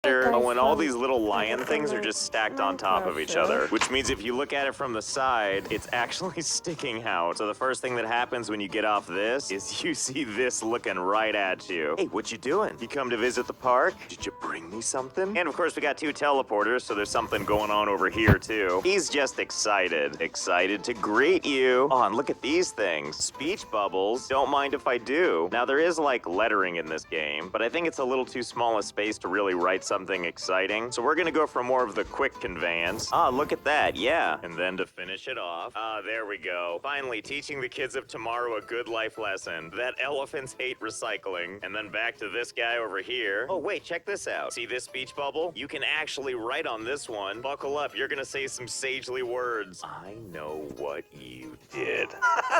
Oh, and all these little lion things are just stacked on top of each other, which means if you look at it from the side, it's actually sticking out. So the first thing that happens when you get off this is you see this looking right at you. Hey, what you doing? You come to visit the park? Did you bring me something? And of course, we got 2 teleporters, so there's something going on over here too. He's just excited. Excited to greet you. Oh, and look at these things. Speech bubbles. Don't mind if I do. Now, there is like lettering in this game, but I think it's a little too small a space to really write something exciting. So we're gonna go for more of the quick conveyance. Ah, look at that, yeah. And then to finish it off, there we go. Finally, teaching the kids of tomorrow a good life lesson, that elephants hate recycling. And then back to this guy over here. Oh, wait, check this out. See this speech bubble? You can actually write on this one. Buckle up, you're gonna say some sagely words. I know what you did.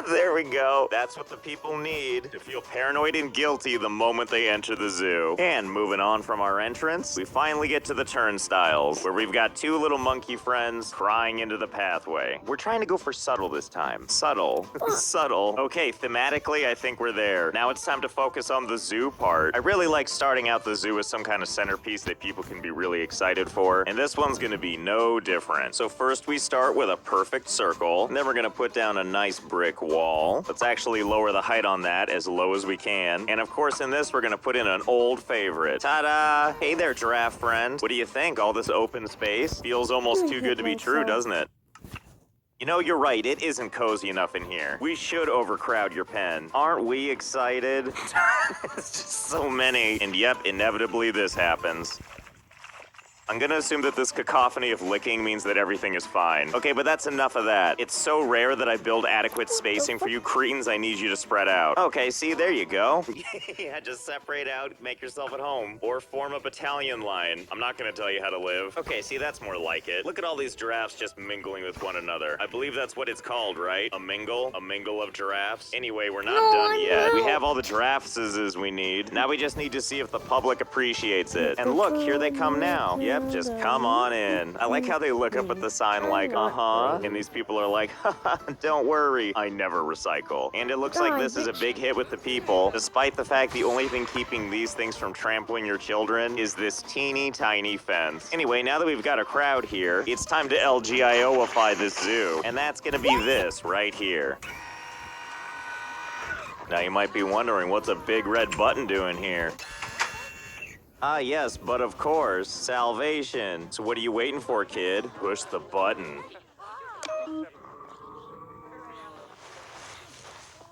There we go. That's what the people need to feel paranoid and guilty the moment they enter the zoo. And moving on from our entrance, we finally get to the turnstiles, where we've got 2 little monkey friends crying into the pathway. We're trying to go for subtle this time. Subtle. Subtle. Okay, thematically, I think we're there. Now it's time to focus on the zoo part. I really like starting out the zoo with some kind of centerpiece that people can be really excited for, and this one's gonna be no different. So first we start with a perfect circle, and then we're gonna put down a nice brick wall. Let's actually lower the height on that as low as we can. And of course in this, we're gonna put in an old favorite. Ta-da! Hey there, giraffe friend. What do you think? All this open space feels almost too good to be true, doesn't it? You know, you're right, it isn't cozy enough in here. We should overcrowd your pen. Aren't we excited? It's just so many. And yep, inevitably this happens. I'm gonna assume that this cacophony of licking means that everything is fine. Okay, but that's enough of that. It's so rare that I build adequate spacing for you cretins, I need you to spread out. Okay, see, there you go. Yeah, just separate out, make yourself at home. Or form a battalion line. I'm not gonna tell you how to live. Okay, see, that's more like it. Look at all these giraffes just mingling with one another. I believe that's what it's called, right? A mingle? A mingle of giraffes? Anyway, we're not done yet. We have all the giraffes we need. Now we just need to see if the public appreciates it. And look, here they come now. Yep. Just come on in. I like how they look up at the sign like, uh-huh. And these people are like, haha, don't worry, I never recycle. And it looks like this is a big hit with the people, despite the fact the only thing keeping these things from trampling your children is this teeny tiny fence. Anyway, now that we've got a crowd here, it's time to LGIO-ify this zoo. And that's gonna be this right here. Now you might be wondering, what's a big red button doing here? Ah, yes, but of course, salvation. So what are you waiting for, kid? Push the button.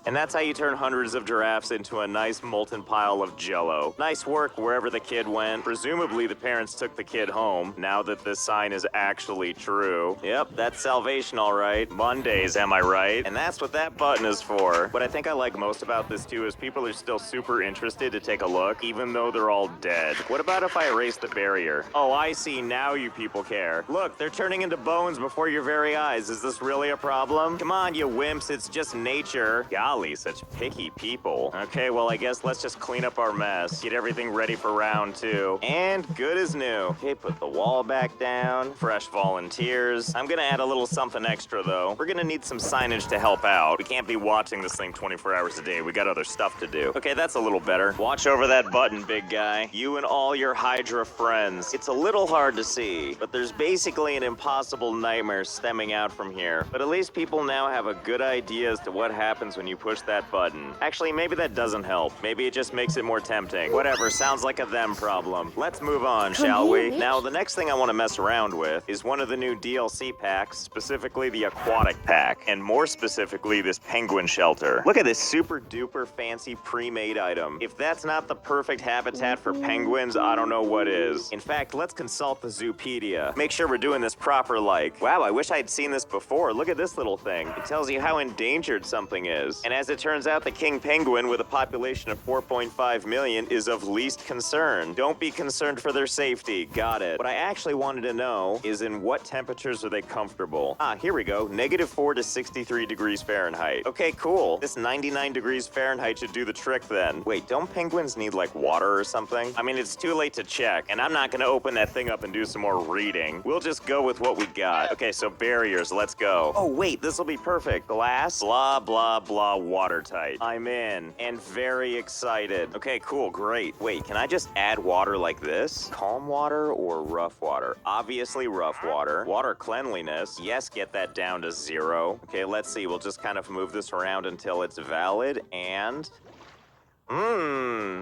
And that's how you turn hundreds of giraffes into a nice molten pile of jello. Nice work wherever the kid went. Presumably the parents took the kid home, now that this sign is actually true. Yep, that's salvation all right. Mondays, am I right? And that's what that button is for. What I think I like most about this too is people are still super interested to take a look, even though they're all dead. What about if I erase the barrier? Oh, I see, now you people care. Look, they're turning into bones before your very eyes. Is this really a problem? Come on, you wimps, it's just nature. Golly, such picky people. Okay, well, I guess let's just clean up our mess. Get everything ready for round 2. And good as new. Okay, put the wall back down. Fresh volunteers. I'm gonna add a little something extra, though. We're gonna need some signage to help out. We can't be watching this thing 24 hours a day. We got other stuff to do. Okay, that's a little better. Watch over that button, big guy. You and all your Hydra friends. It's a little hard to see, but there's basically an impossible nightmare stemming out from here. But at least people now have a good idea as to what happens when you push that button. Actually, maybe that doesn't help. Maybe it just makes it more tempting. Whatever, sounds like a them problem. Let's move on, shall we? Now, the next thing I want to mess around with is one of the new DLC packs, specifically the aquatic pack, and more specifically, this penguin shelter. Look at this super duper fancy pre-made item. If that's not the perfect habitat for penguins, I don't know what is. In fact, let's consult the Zoopedia. Make sure we're doing this proper like. Wow, I wish I'd seen this before. Look at this little thing. It tells you how endangered something is. And as it turns out, the king penguin with a population of 4.5 million is of least concern. Don't be concerned for their safety. Got it. What I actually wanted to know is in what temperatures are they comfortable? Ah, here we go. -4 to 63 degrees Fahrenheit. Okay, cool. This 99 degrees Fahrenheit should do the trick then. Wait, don't penguins need like water or something? I mean, it's too late to check, and I'm not gonna open that thing up and do some more reading. We'll just go with what we got. Okay, so barriers, let's go. Oh wait, this'll be perfect. Glass, blah, blah, blah, watertight. I'm in and very excited. Okay, cool, great. Wait, can I just add water like this? Calm water or rough water? Obviously rough water. Water cleanliness. Yes, get that down to 0. Okay, let's see. We'll just kind of move this around until it's valid and...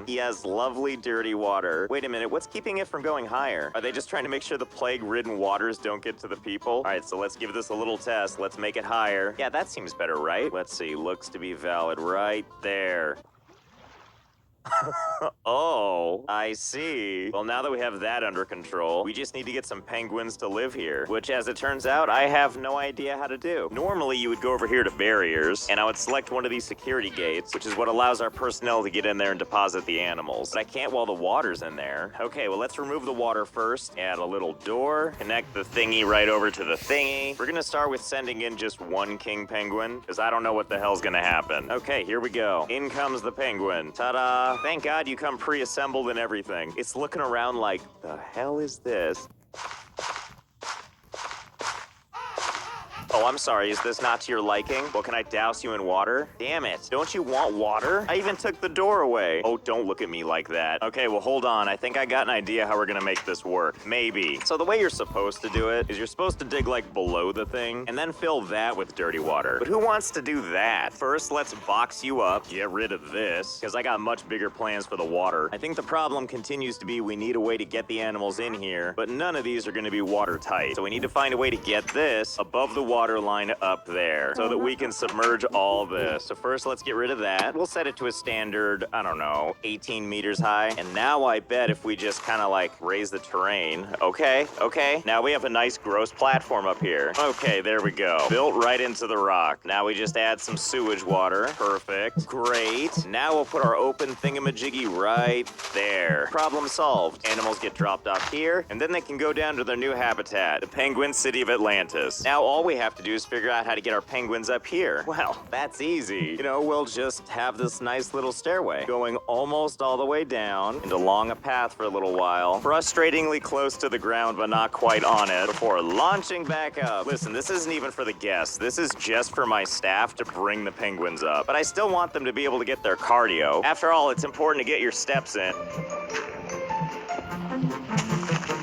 he has lovely dirty water. Wait a minute, what's keeping it from going higher? Are they just trying to make sure the plague-ridden waters don't get to the people? All right, so let's give this a little test. Let's make it higher. Yeah, that seems better, right? Let's see, looks to be valid right there. Oh, I see. Well, now that we have that under control, we just need to get some penguins to live here, which, as it turns out, I have no idea how to do. Normally, you would go over here to barriers, and I would select one of these security gates, which is what allows our personnel to get in there and deposit the animals. But I can't while the water's in there. Okay, well, let's remove the water first. Add a little door, connect the thingy right over to the thingy. We're gonna start with sending in just one king penguin, because I don't know what the hell's gonna happen. Okay, here we go. In comes the penguin. Ta-da! Thank God you come pre-assembled and everything. It's looking around like, the hell is this? Oh, I'm sorry, is this not to your liking? Well, can I douse you in water? Damn it, don't you want water? I even took the door away. Oh, don't look at me like that. Okay, well, hold on. I think I got an idea how we're gonna make this work. Maybe. So the way you're supposed to do it is you're supposed to dig like below the thing and then fill that with dirty water. But who wants to do that? First, let's box you up, get rid of this, because I got much bigger plans for the water. I think the problem continues to be we need a way to get the animals in here, but none of these are gonna be watertight. So we need to find a way to get this above the water line up there so that we can submerge all this. So first, let's get rid of that. We'll set it to a standard, I don't know, 18 meters high. And now I bet if we just kind of like raise the terrain. Okay. Now we have a nice gross platform up here. Okay, there we go. Built right into the rock. Now we just add some sewage water. Perfect. Great. Now we'll put our open thingamajiggy right there. Problem solved. Animals get dropped off here, and then they can go down to their new habitat, the Penguin City of Atlantis. Now all we have to do is figure out how to get our penguins up here. Well, that's easy. You know, we'll just have this nice little stairway going almost all the way down and along a path for a little while, frustratingly close to the ground but not quite on it, before launching back up. Listen, this isn't even for the guests. This is just for my staff to bring the penguins up. But I still want them to be able to get their cardio. After all, it's important to get your steps in.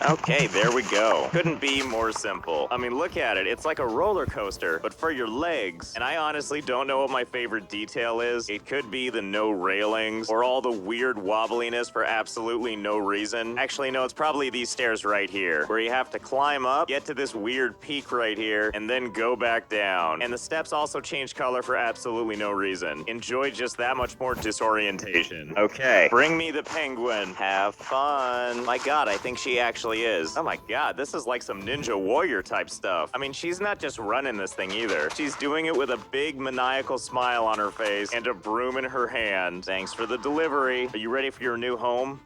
Okay, there we go. Couldn't be more simple. I mean, look at it. It's like a roller coaster, but for your legs. And I honestly don't know what my favorite detail is. It could be the no railings or all the weird wobbliness for absolutely no reason. Actually, no, it's probably these stairs right here, where you have to climb up, get to this weird peak right here, and then go back down. And the steps also change color for absolutely no reason. Enjoy just that much more disorientation. Okay, bring me the penguin. Have fun. My God, I think she actually is. Oh my God, this is like some Ninja Warrior type stuff. I mean, she's not just running this thing either. She's doing it with a big maniacal smile on her face and a broom in her hand. Thanks for the delivery. Are you ready for your new home?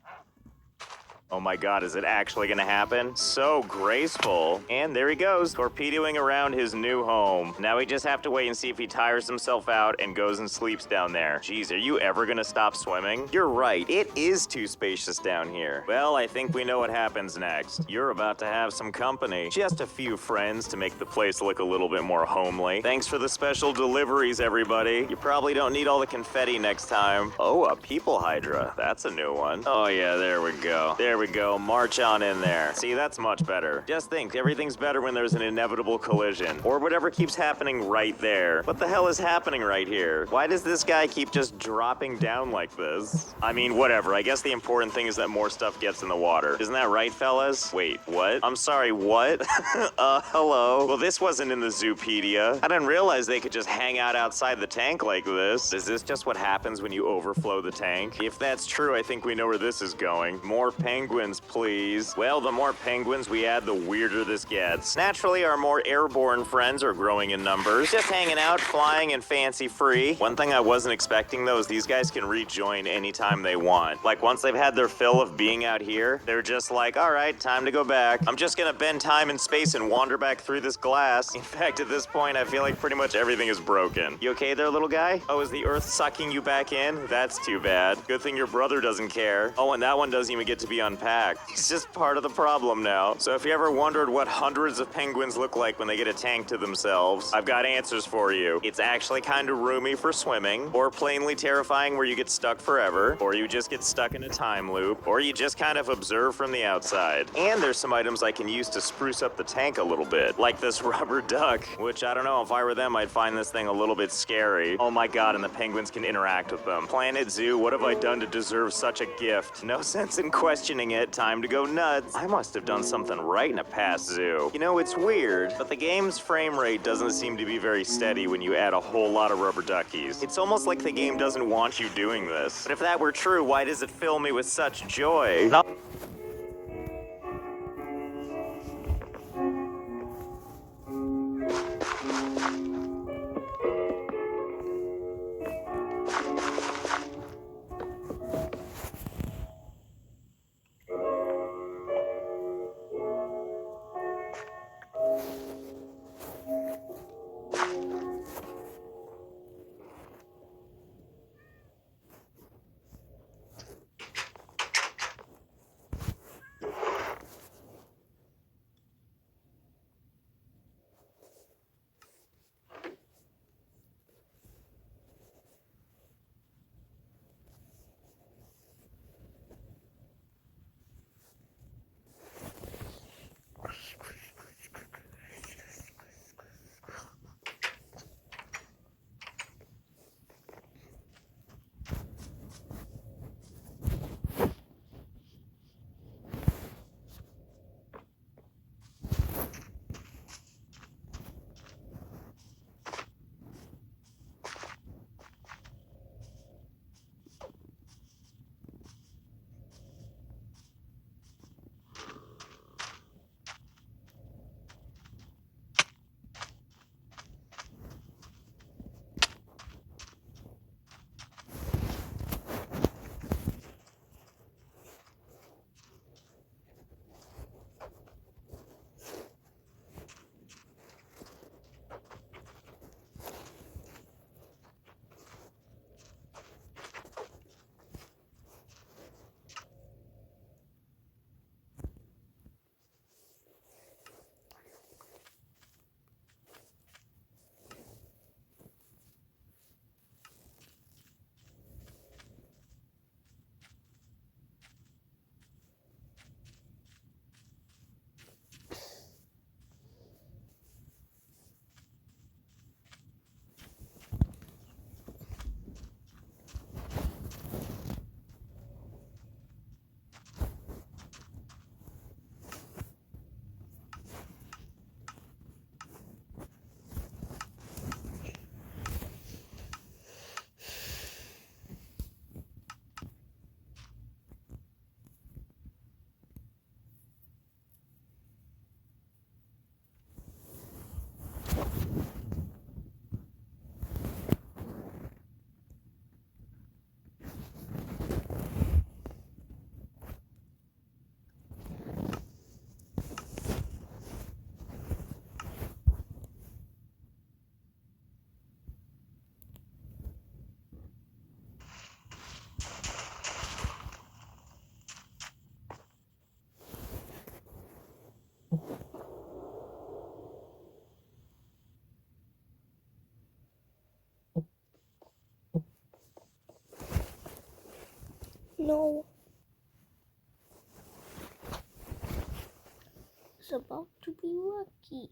Oh my God, is it actually gonna happen? So graceful. And there he goes, torpedoing around his new home. Now we just have to wait and see if he tires himself out and goes and sleeps down there. Jeez, are you ever gonna stop swimming? You're right, it is too spacious down here. Well, I think we know what happens next. You're about to have some company. Just a few friends to make the place look a little bit more homely. Thanks for the special deliveries, everybody. You probably don't need all the confetti next time. Oh, a people hydra. That's a new one. Oh yeah, there we go. There we go, march on in there. See, that's much better. Just think, everything's better when there's an inevitable collision, or whatever keeps happening right there. What the hell is happening right here? Why does this guy keep just dropping down like this? I mean, whatever, I guess the important thing is that more stuff gets in the water. Isn't that right, fellas? Wait, what? I'm sorry, what? Hello? Well, this wasn't in the Zoopedia. I didn't realize they could just hang out outside the tank like this. Is this just what happens when you overflow the tank? If that's true, I think we know where this is going. More penguins, please. Well, the more penguins we add, the weirder this gets. Naturally, our more airborne friends are growing in numbers. Just hanging out, flying, and fancy-free. One thing I wasn't expecting, though, is these guys can rejoin anytime they want. Like, once they've had their fill of being out here, they're just like, all right, time to go back. I'm just gonna bend time and space and wander back through this glass. In fact, at this point, I feel like pretty much everything is broken. You okay there, little guy? Oh, is the earth sucking you back in? That's too bad. Good thing your brother doesn't care. Oh, and that one doesn't even get to be on pack. He's just part of the problem now. So if you ever wondered what hundreds of penguins look like when they get a tank to themselves, I've got answers for you. It's actually kind of roomy for swimming, or plainly terrifying where you get stuck forever, or you just get stuck in a time loop, or you just kind of observe from the outside. And there's some items I can use to spruce up the tank a little bit, like this rubber duck, which I don't know, if I were them, I'd find this thing a little bit scary. Oh my god, and the penguins can interact with them. Planet Zoo, what have I done to deserve such a gift? No sense in questioning it, time to go nuts. I must have done something right in a past zoo. You know, it's weird, but the game's frame rate doesn't seem to be very steady when you add a whole lot of rubber duckies. It's almost like the game doesn't want you doing this. But if that were true, why does it fill me with such joy? No. It's about to be lucky.